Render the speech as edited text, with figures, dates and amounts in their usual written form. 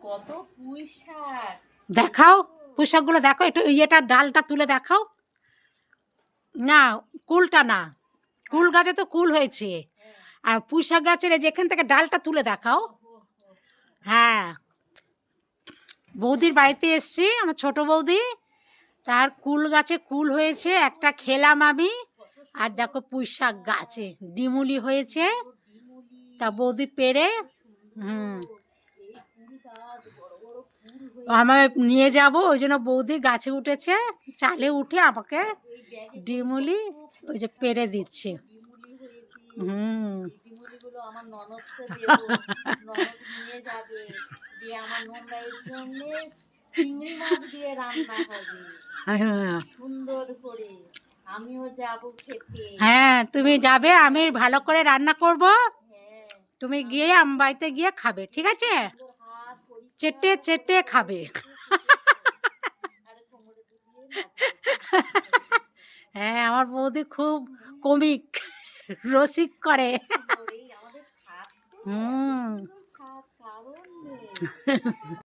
কত পুঁই শাক দেখাও, পুঁই শাকগুলো দেখো, একটু ইয়েটা ডালটা তুলে দেখাও। না, কুলটা না, কুল গাছে তো কুল হয়েছে, আর পুঁই শাক গাছের এই যেখান থেকে ডালটা তুলে দেখাও। হ্যাঁ, বৌদির বাড়িতে এসছি, আমার ছোট বৌদি, তার কুল গাছে কুল হয়েছে, একটা খেলাম আমি। আর দেখো পুঁই শাক গাছে ডিমুলি হয়েছে, তা বৌদি পেরে আমার নিয়ে যাব, ওই জন্য বৌদি গাছে উঠেছে, চালে উঠে আমাকে ডিমুলি ওই যে পেরে দিচ্ছে। ডিমুলিগুলো আমার ননদকে দেবো, ননদ নিয়ে যাবে, দিয়ে আমার ননদের জন্য চিংড়ি মাছ দিয়ে রান্না হবে সুন্দর করে, আমিও যাব খেতে। হ্যাঁ, তুমি যাবে, আমি ভালো করে রান্না করব, তুমি গিয়ে আমার বাড়িতে গিয়ে খাবে, ঠিক আছে? চেটে চেটে খাবে। হ্যাঁ, আমার বৌদি খুব কমিক, রসিক করে। হুম।